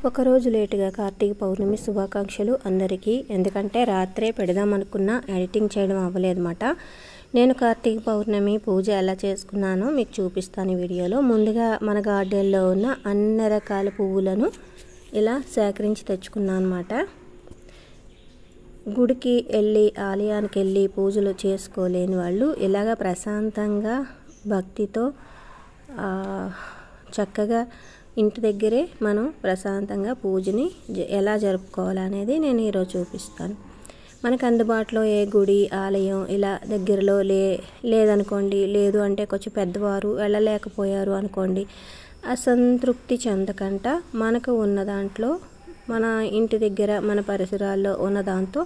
ఒకరోజు లేటుగా కార్తీక పౌర్ణమి శుభాకాంక్షలు అందరికీ. ఎందుకంటే రాత్రే పెడదామనుకున్న ఎడిటింగ్ చేయడం అవ్వలేదన్నమాట. నేను కార్తీక పౌర్ణమి పూజ ఎలా చేసుకున్నానో మీకు చూపిస్తాను ఈ వీడియోలో. ముందుగా మన గార్డెన్లో ఉన్న అన్ని రకాల పువ్వులను ఇలా సేకరించి తెచ్చుకున్నాను అన్నమాట. గుడికి వెళ్ళి ఆలయానికి వెళ్ళి పూజలు చేసుకోలేని వాళ్ళు ఇలాగ ప్రశాంతంగా భక్తితో చక్కగా ఇంటి దగ్గరే మనం ప్రశాంతంగా పూజని ఎలా జరుపుకోవాలనేది నేను ఈరోజు చూపిస్తాను. మనకు అందుబాటులో ఏ గుడి ఆలయం ఇలా దగ్గరలో లేదనుకోండి, లేదు అంటే కొంచెం పెద్దవారు వెళ్ళలేకపోయారు అనుకోండి, అసంతృప్తి చెందకంట మనకు ఉన్న దాంట్లో మన ఇంటి దగ్గర మన పరిసరాల్లో ఉన్న దాంతో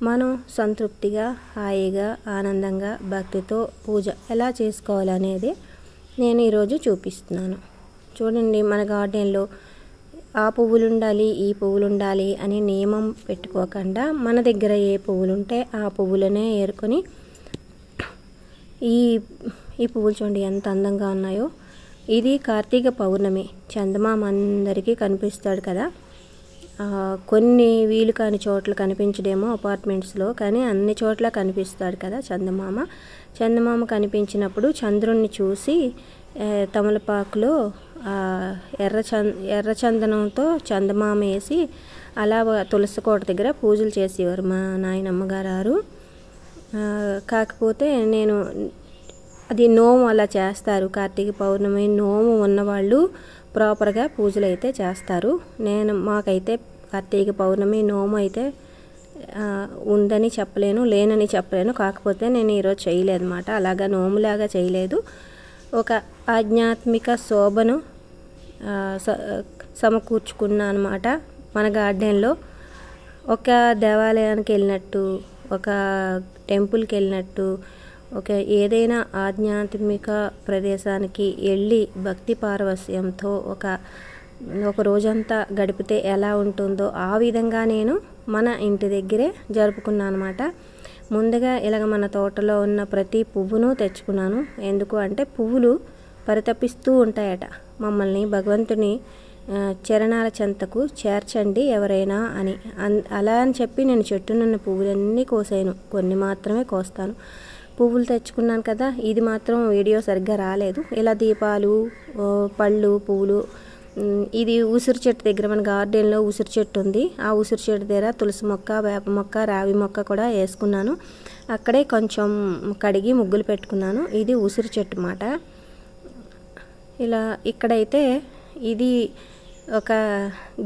మనం సంతృప్తిగా హాయిగా ఆనందంగా భక్తితో పూజ ఎలా చేసుకోవాలనేది నేను ఈరోజు చూపిస్తున్నాను. చూడండి, మన గార్డెన్లో ఆ పువ్వులు ఉండాలి ఈ పువ్వులు ఉండాలి అని నియమం పెట్టుకోకుండా మన దగ్గర ఏ పువ్వులు ఉంటే ఆ పువ్వులనే ఏరుకొని ఈ పువ్వులు చూడండి ఎంత అందంగా ఉన్నాయో. ఇది కార్తీక పౌర్ణమి, చందమామ అందరికీ కనిపిస్తాడు కదా. కొన్ని వీలు కాని చోట్ల కనిపించడేమో అపార్ట్మెంట్స్లో, కానీ అన్ని చోట్ల కనిపిస్తాడు కదా చందమామ. చందమామ కనిపించినప్పుడు చంద్రుణ్ణి చూసి తమలపాకులో ఎర్ర చందనంతో చందమామ వేసి అలా తులసి కోట దగ్గర పూజలు చేసేవారు మా నాయనమ్మగారు. కాకపోతే నేను అది నోము అలా చేస్తారు. కార్తీక పౌర్ణమి నోము ఉన్నవాళ్ళు ప్రాపర్గా పూజలు అయితే చేస్తారు. మాకైతే కార్తీక పౌర్ణమి నోము అయితే ఉందని చెప్పలేను, లేనని చెప్పలేను. కాకపోతే నేను ఈరోజు చేయలేదన్నమాట. అలాగా నోములాగా చేయలేదు. ఒక ఆధ్యాత్మిక శోభను సమకూర్చుకున్నా అనమాట. మన గార్డెన్లో ఒక దేవాలయానికి వెళ్ళినట్టు, ఒక టెంపుల్కి వెళ్ళినట్టు, ఒక ఏదైనా ఆధ్యాత్మిక ప్రదేశానికి వెళ్ళి భక్తి పారవస్యంతో ఒక రోజంతా గడిపితే ఎలా ఉంటుందో ఆ విధంగా నేను మన ఇంటి దగ్గరే జరుపుకున్నాను అనమాట. ముందుగా ఇలాగ మన తోటలో ఉన్న ప్రతి పువ్వును తెచ్చుకున్నాను. ఎందుకు అంటే పువ్వులు పరితపిస్తూ ఉంటాయట, మమ్మల్ని భగవంతుని చరణాల చెంతకు చేర్చండి ఎవరైనా అని. అలా అని చెప్పి నేను చెట్టునున్న పువ్వులన్నీ కోసాను, కొన్ని మాత్రమే కోస్తాను. పువ్వులు తెచ్చుకున్నాను కదా, ఇది మాత్రం వీడియో సరిగ్గా రాలేదు. ఇలా దీపాలు, పళ్ళు, పువ్వులు. ఇది ఉసిరి చెట్టు దగ్గర, మన గార్డెన్లో ఉసిరి చెట్టు ఉంది. ఆ ఉసిరి చెట్టు దగ్గర తులసి మొక్క, వేప మొక్క, రావి మొక్క కూడా వేసుకున్నాను. అక్కడే కొంచెం కడిగి ముగ్గులు పెట్టుకున్నాను. ఇది ఉసిరి చెట్టు మాట. ఇలా ఇక్కడైతే ఇది ఒక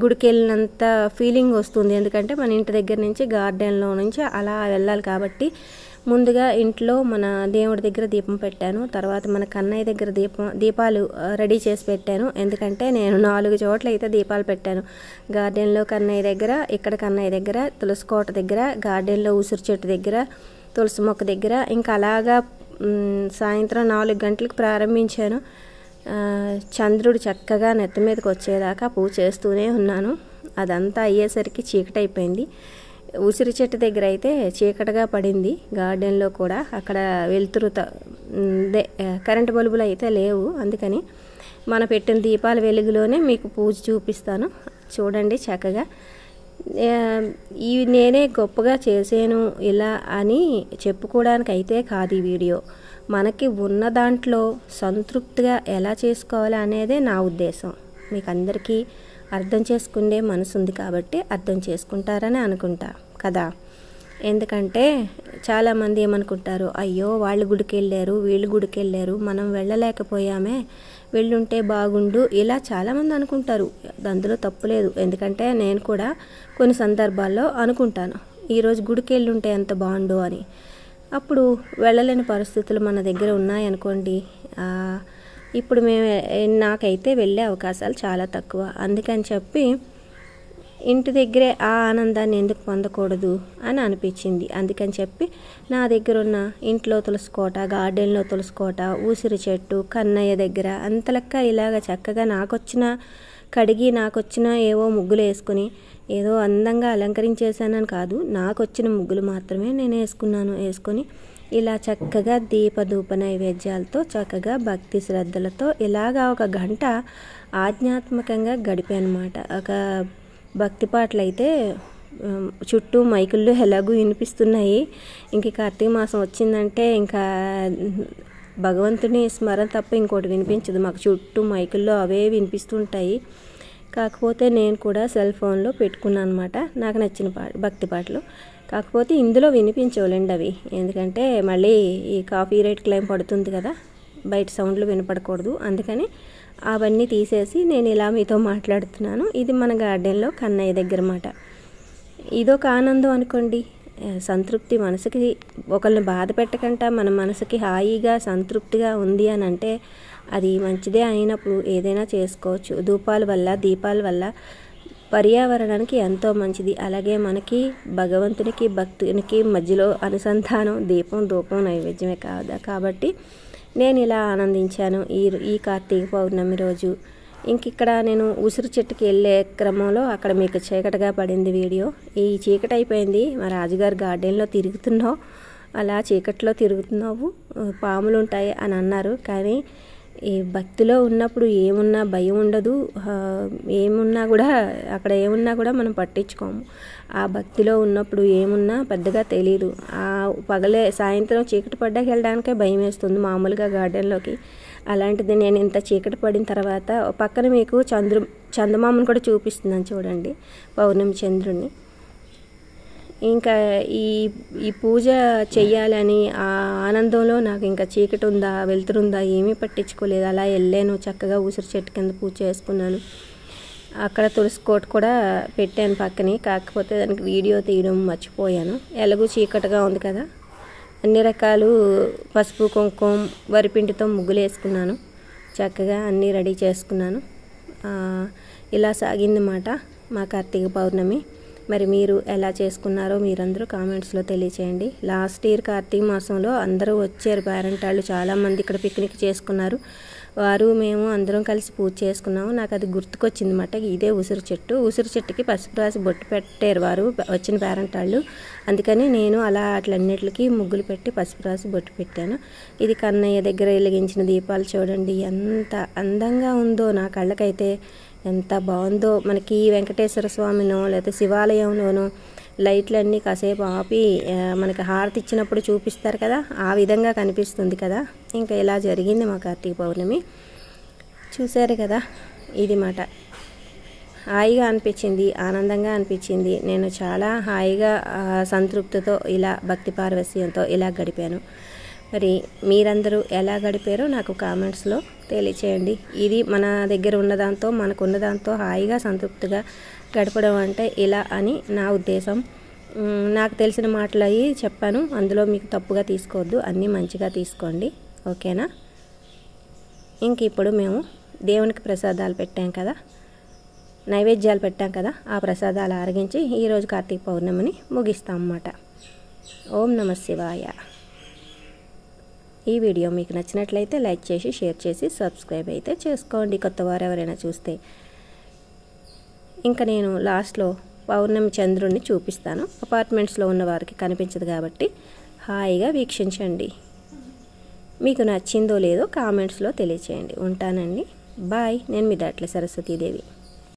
గుడికి వెళ్ళినంత ఫీలింగ్ వస్తుంది. ఎందుకంటే మన ఇంటి దగ్గర నుంచి గార్డెన్లో నుంచి అలా వెళ్ళాలి కాబట్టి ముందుగా ఇంట్లో మన దేవుడి దగ్గర దీపం పెట్టాను. తర్వాత మన కన్నయ్య దగ్గర దీపాలు రెడీ చేసి పెట్టాను. ఎందుకంటే నేను 4 చోట్ల అయితే దీపాలు పెట్టాను. గార్డెన్లో కన్నయ్య దగ్గర, ఇక్కడ కన్నయ్య దగ్గర, తులసి కోట దగ్గర, గార్డెన్లో ఉసిరి చెట్టు దగ్గర, తులసి మొక్క దగ్గర. ఇంకా అలాగా సాయంత్రం 4 గంటలకు ప్రారంభించాను. చంద్రుడు చక్కగా నెత్తి మీదకి వచ్చేదాకా పూజ చేస్తూనే ఉన్నాను. అదంతా అయ్యేసరికి చీకటి అయిపోయింది. ఉసిరి చెట్టు దగ్గర అయితే చీకటిగా పడింది. గార్డెన్లో కూడా అక్కడ వెలుతురు కరెంటు బల్బులు అయితే లేవు. అందుకని మన పెట్టిన దీపాల వెలుగులోనే మీకు పూజ చూపిస్తాను. చూడండి చక్కగా. నేనే గొప్పగా చేసాను ఇలా అని చెప్పుకోవడానికి అయితే కాదు ఈ వీడియో. మనకి ఉన్న దాంట్లో సంతృప్తిగా ఎలా చేసుకోవాలి అనేదే నా ఉద్దేశం. మీకు అందరికీ అర్థం చేసుకునే మనసు ఉంది కాబట్టి అర్థం చేసుకుంటారని అనుకుంటా కదా. ఎందుకంటే చాలామంది ఏమనుకుంటారు, అయ్యో వాళ్ళు గుడికి వెళ్ళారు, వీళ్ళు గుడికి వెళ్ళారు, మనం వెళ్ళలేకపోయామే, వెళ్ళుంటే బాగుండు, ఇలా చాలామంది అనుకుంటారు. అందులో తప్పులేదు. ఎందుకంటే నేను కూడా కొన్ని సందర్భాల్లో అనుకుంటాను, ఈరోజు గుడికి వెళ్ళుంటే ఎంత బాగుండు అని. అప్పుడు వెళ్ళలేని పరిస్థితులు మన దగ్గర ఉన్నాయనుకోండి, ఇప్పుడు నాకైతే వెళ్ళే అవకాశాలు చాలా తక్కువ. అందుకని చెప్పి ఇంటి దగ్గరే ఆ ఆనందాన్ని ఎందుకు పొందకూడదు అని అనిపించింది. అందుకని చెప్పి నా దగ్గర ఉన్న ఇంట్లో తులసికోట, గార్డెన్లో తులసికోట, ఉసిరి చెట్టు, కన్నయ్య దగ్గర అంతలెక్క ఇలాగ చక్కగా నాకొచ్చిన ఏవో ముగ్గులు వేసుకుని ఏదో అందంగా అలంకరించేసానని కాదు, నాకొచ్చిన ముగ్గులు మాత్రమే నేను వేసుకొని ఇలా చక్కగా దీపధూప నైవేద్యాలతో చక్కగా భక్తి శ్రద్ధలతో ఇలాగా 1 గంట ఆధ్యాత్మికంగా గడిపానమాట. ఒక భక్తి పాటలైతే చుట్టూ మైకుల్లో ఎలాగూ వినిపిస్తున్నాయి. ఇంక కార్తీక మాసం వచ్చిందంటే ఇంకా భగవంతుని స్మరణ తప్ప ఇంకోటి వినిపించదు. మాకు చుట్టూ మైకుల్లో అవే వినిపిస్తుంటాయి. కాకపోతే నేను కూడా సెల్ ఫోన్లో పెట్టుకున్నాను అనమాట నాకు నచ్చిన భక్తి పాటలు. కాకపోతే ఇందులో వినిపించవులేండి అవి, ఎందుకంటే మళ్ళీ ఈ కాపీరైట్ క్లెయిమ్ పడుతుంది కదా, బయట సౌండ్లు వినపడకూడదు. అందుకని అవన్నీ తీసేసి నేను ఇలా మీతో మాట్లాడుతున్నాను. ఇది మన గార్డెన్లో కన్నయ్య దగ్గర మాట. ఇదొక ఆనందం అనుకోండి, సంతృప్తి. మనసుకి ఒకరిని బాధ పెట్టకుండా మన మనసుకి హాయిగా సంతృప్తిగా ఉంది అని అంటే అది మంచిదే అయినప్పుడు ఏదైనా చేసుకోవచ్చు. ధూపాల వల్ల దీపాల వల్ల పర్యావరణానికి ఎంతో మంచిది. అలాగే మనకి భగవంతునికి భక్తునికి మధ్యలో అనుసంధానం దీపం ధూపం నైవేద్యమే కాదా. కాబట్టి నేను ఇలా ఆనందించాను ఈ కార్తీక పౌర్ణమి రోజు. ఇంక ఇక్కడ నేను ఉసిరి చెట్టుకి వెళ్ళే క్రమంలో అక్కడ మీకు చీకటిగా పడింది వీడియో. ఈ చీకటి అయిపోయింది, మా రాజుగారి గార్డెన్లో తిరుగుతున్నావు, అలా చీకట్లో తిరుగుతున్నావు, పాములు ఉంటాయి అని అన్నారు. కానీ ఈ భక్తిలో ఉన్నప్పుడు ఏమున్నా భయం ఉండదు. ఏమున్నా కూడా అక్కడ ఏమున్నా కూడా మనం పట్టించుకోము. ఆ భక్తిలో ఉన్నప్పుడు ఏమున్నా పెద్దగా తెలీదు. ఆ పగలే సాయంత్రం చీకటి పడ్డాక వెళ్ళడానికే భయం వేస్తుంది మామూలుగా గార్డెన్లోకి. అలాంటిది నేను ఇంత చీకటి పడిన తర్వాత పక్కన మీకు చందమామను కూడా చూపిస్తున్నాను చూడండి, పౌర్ణమి చంద్రుడిని. ఇంకా ఈ పూజ చెయ్యాలని ఆ ఆనందంలో నాకు ఇంకా చీకటి ఉందా వెళ్తురుందా ఏమీ పట్టించుకోలేదు. అలా వెళ్ళాను, చక్కగా ఉసిరి చెట్టు కింద పూజ చేసుకున్నాను. అక్కడ తులసి కోట కూడా పెట్టాను పక్కనే, కాకపోతే దానికి వీడియో తీయడం మర్చిపోయాను. ఎలాగూ చీకటిగా ఉంది కదా. అన్ని రకాలు పసుపు కుంకుమ వరిపిండితో ముగ్గులు వేసుకున్నాను, చక్కగా అన్నీ రెడీ చేసుకున్నాను. ఇలా సాగిందన్నమాట మా కార్తీక పౌర్ణమి. మరి మీరు ఎలా చేసుకున్నారో మీరందరూ కామెంట్స్లో తెలియచేయండి. లాస్ట్ ఇయర్ కార్తీక మాసంలో అందరూ వచ్చారు, పేరెంటాళ్ళు చాలామంది ఇక్కడ పిక్నిక్ చేసుకున్నారు. మేము అందరం కలిసి పూజ చేసుకున్నాము. నాకు అది గుర్తుకొచ్చింది అన్నమాట. ఇదే ఉసిరి చెట్టుకి పసుపు రాసి బొట్టు పెట్టారు వారు వచ్చిన పేరెంటాళ్ళు. అందుకని నేను అలా అట్లన్నిటికి ముగ్గులు పెట్టి పసుపు రాసి బొట్టు పెట్టాను. ఇది కన్నయ్య దగ్గర వెలిగించిన దీపాలు చూడండి ఎంత అందంగా ఉందో. నా కళ్ళకైతే ఎంత బాగుందో. మనకి వెంకటేశ్వర స్వామినో లేకపోతే శివాలయంలోనో లైట్లన్నీ కాసేపు ఆపి మనకి హారతి ఇచ్చినప్పుడు చూపిస్తారు కదా, ఆ విధంగా కనిపిస్తుంది కదా. ఇంకా ఇలా జరిగింది మా కార్తీక పౌర్ణమి. చూశారు కదా, ఇది మాట. హాయిగా అనిపించింది, ఆనందంగా అనిపించింది. నేను చాలా హాయిగా సంతృప్తితో ఇలా భక్తి పారవస్యంతో ఇలా గడిపాను. మరి మీరందరూ ఎలా గడిపారో నాకు కామెంట్స్లో తెలియచేయండి. ఇది మన దగ్గర ఉన్నదాంతో మనకున్న దాంతో హాయిగా సంతృప్తిగా గడపడం అంటే ఇలా అని నా ఉద్దేశం. నాకు తెలిసిన మాటలు అవి చెప్పాను, అందులో మీకు తప్పుగా తీసుకోవద్దు, అన్నీ మంచిగా తీసుకోండి, ఓకేనా. ఇంక ఇప్పుడు మేము దేవునికి ప్రసాదాలు పెట్టాం కదా, నైవేద్యాలు పెట్టాం కదా, ఆ ప్రసాదాలు ఆరగించి ఈరోజు కార్తీక పౌర్ణమిని ముగిస్తాం అన్నమాట. ఓం నమః శివాయ. ఈ వీడియో మీకు నచ్చినట్లయితే లైక్ చేసి షేర్ చేసి సబ్స్క్రైబ్ అయితే చేసుకోండి, కొత్త వారు ఎవరైనా చూస్తే. ఇంకా నేను లాస్ట్లో పౌర్ణమి చంద్రుడిని చూపిస్తాను. అపార్ట్మెంట్స్లో ఉన్న వారికి కనిపించదు కాబట్టి హాయిగా వీక్షించండి. మీకు నచ్చిందో లేదో కామెంట్స్లో తెలియచేయండి. ఉంటానండి, బాయ్. నేను మీ దాట్ల సరస్వతీదేవి.